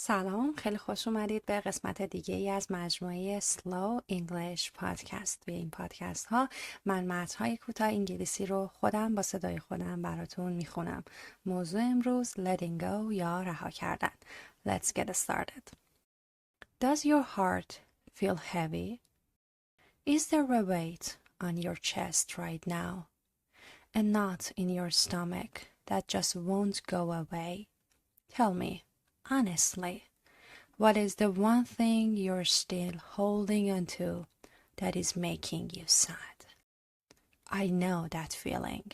سلام، خیلی خوش اومدید به قسمت دیگه ای از مجموعه سلو انگلیش پادکست. توی این پادکست ها من متن‌های کوتاه انگلیسی رو خودم با صدای خودم براتون میخونم. موضوع امروز letting go یا رها کردن. Let's get started. Does your heart feel heavy? Is there a weight on your chest right now? A knot in your stomach that just won't go away? Tell me. Honestly, what is the one thing you're still holding on to that is making you sad? I know that feeling.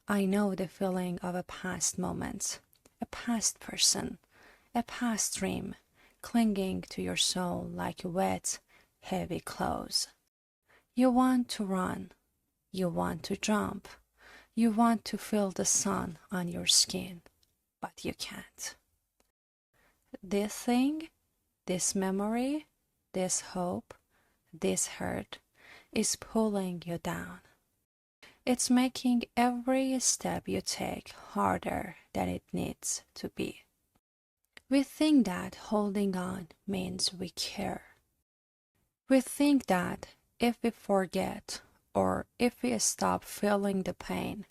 I know the feeling of a past moment, a past person, a past dream clinging to your soul like wet, heavy clothes. You want to run, you want to jump, you want to feel the sun on your skin. But you can't. This thing, this memory, this hope, this hurt is pulling you down. It's making every step you take harder than it needs to be. We think that holding on means we care. We think that if we forget or if we stop feeling the pain,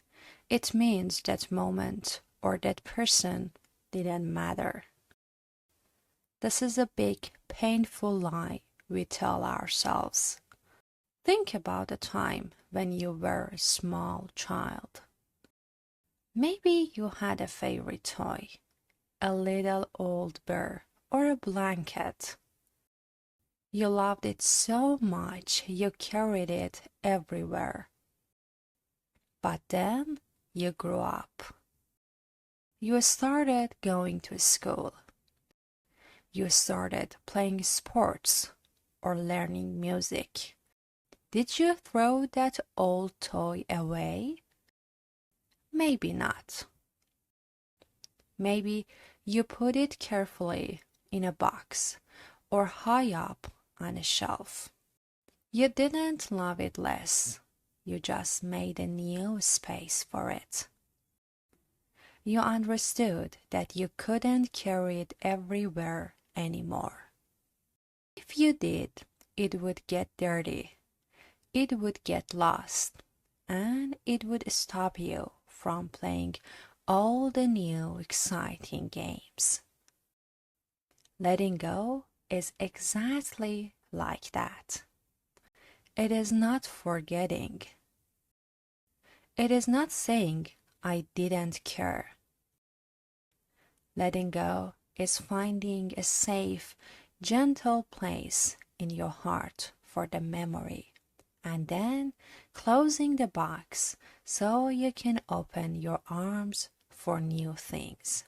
it means that moment or that person didn't matter. This is a big, painful lie we tell ourselves. Think about a time when you were a small child. Maybe you had a favorite toy, a little old bear, or a blanket. You loved it so much you carried it everywhere. But then you grew up. You started going to school. You started playing sports or learning music. Did you throw that old toy away? Maybe not. Maybe you put it carefully in a box or high up on a shelf. You didn't love it less. You just made a new space for it. You understood that you couldn't carry it everywhere anymore. If you did, it would get dirty, it would get lost, and it would stop you from playing all the new exciting games. Letting go is exactly like that. It is not forgetting. It is not saying, I didn't care. Letting go is finding a safe, gentle place in your heart for the memory, and then closing the box so you can open your arms for new things.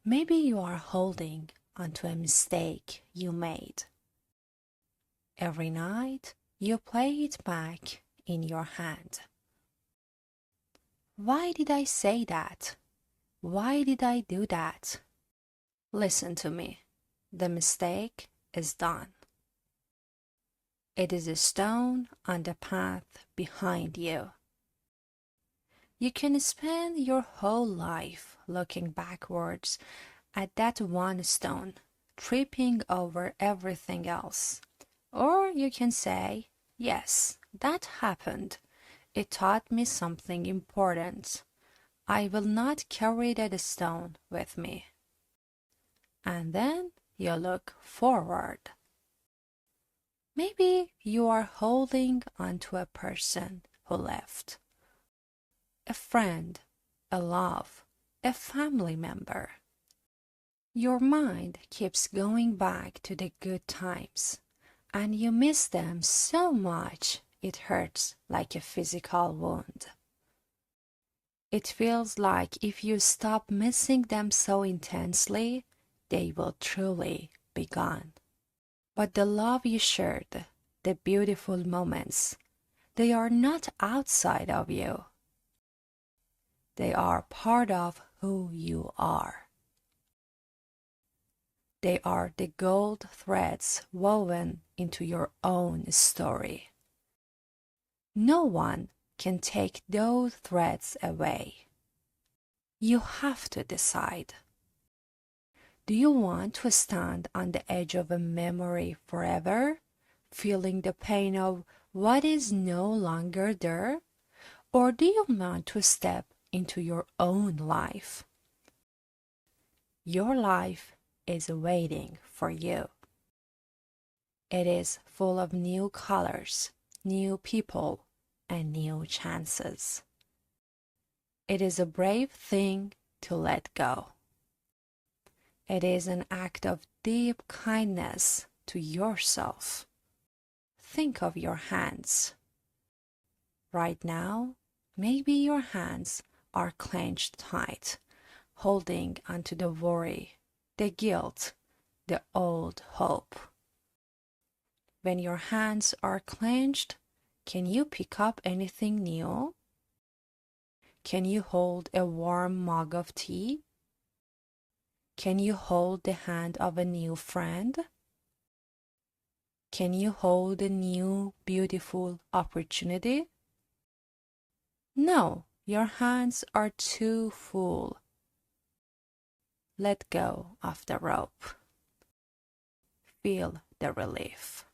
Maybe you are holding onto a mistake you made. Every night you play it back in your hand. Why did I say that? Why did I do that? Listen to me. The mistake is done. It is a stone on the path behind you. You can spend your whole life looking backwards at that one stone, tripping over everything else. Or you can say, yes, that happened. It taught me something important. I will not carry that stone with me. And then you look forward. Maybe you are holding onto a person who left. A friend, a love, a family member. Your mind keeps going back to the good times, and you miss them so much it hurts like a physical wound. It feels like if you stop missing them so intensely, they will truly be gone. But the love you shared, the beautiful moments, they are not outside of you. They are part of who you are. They are the gold threads woven into your own story. No one can take those threads away. You have to decide. Do you want to stand on the edge of a memory forever, feeling the pain of what is no longer there? Or do you want to step into your own life? Your life is waiting for you. It is full of new colors, new people, and new chances. It is a brave thing to let go. It is an act of deep kindness to yourself. Think of your hands. Right now, maybe your hands are clenched tight, holding onto the worry, the guilt, the old hope. When your hands are clenched, can you pick up anything new? Can you hold a warm mug of tea? Can you hold the hand of a new friend? Can you hold a new, beautiful opportunity? No, your hands are too full. Let go of the rope. Feel the relief.